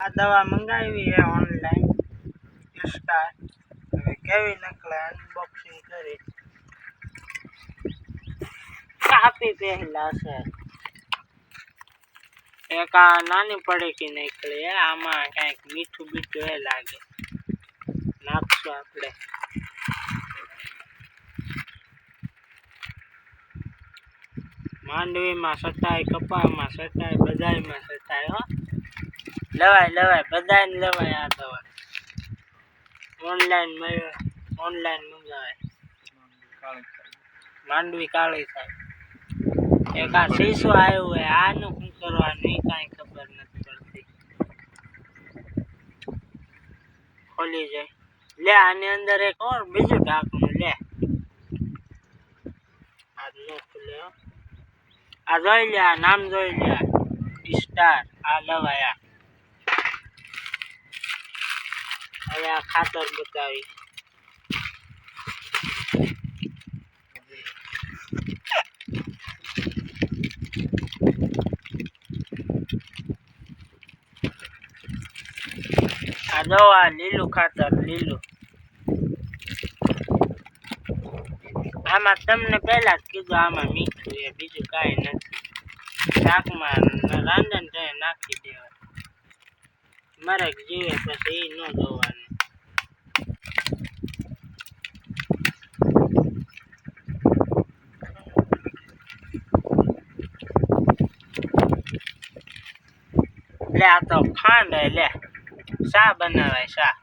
આ દવા મંગાવી હે ઓનલાઈન સ્ટાર. હવે કેવી નકલે અનબોક્સિંગ કરી કાપી પહેલા છે. એક આ નાની પડીકી નીકળી આમાં કંઈક મીઠું બીઠું એ લાગે નાખશું આપણે. માંડવીમાં સટાય, કપામાં સટાય, બધાયમાં સટાય હો. લેવાય લેવાય બધાને લેવાય આ દવા. ઓનલાઈન મંગાવાય. માંડવી કાળી થાય. એક આ શીશો આવ્યું હોય આનું શું કરવાનું એ કાંઈ ખબર નથી પડતી. ખોલી જાય લે આની અંદર એક ઓર બીજું ઢાંકણું લે. આ નો ખુલે હો. આ જોઈ લે આ નામ જોઈ લે સ્ટાર. આ લવાયા હવે આ ખાતર બતાવી. આ જો આ લીલું ખાતર લીલું. આમાં તમને પહેલા જ કીધું આમાં મીઠું એ બીજું કાંઈ નથી. શાકમાં રાંધણ થાય નાખી દેવાય. મારે જીવે પછી એ ન જોવાનું. લે આ તો ખાંડ લે. શા બનાવાય શા.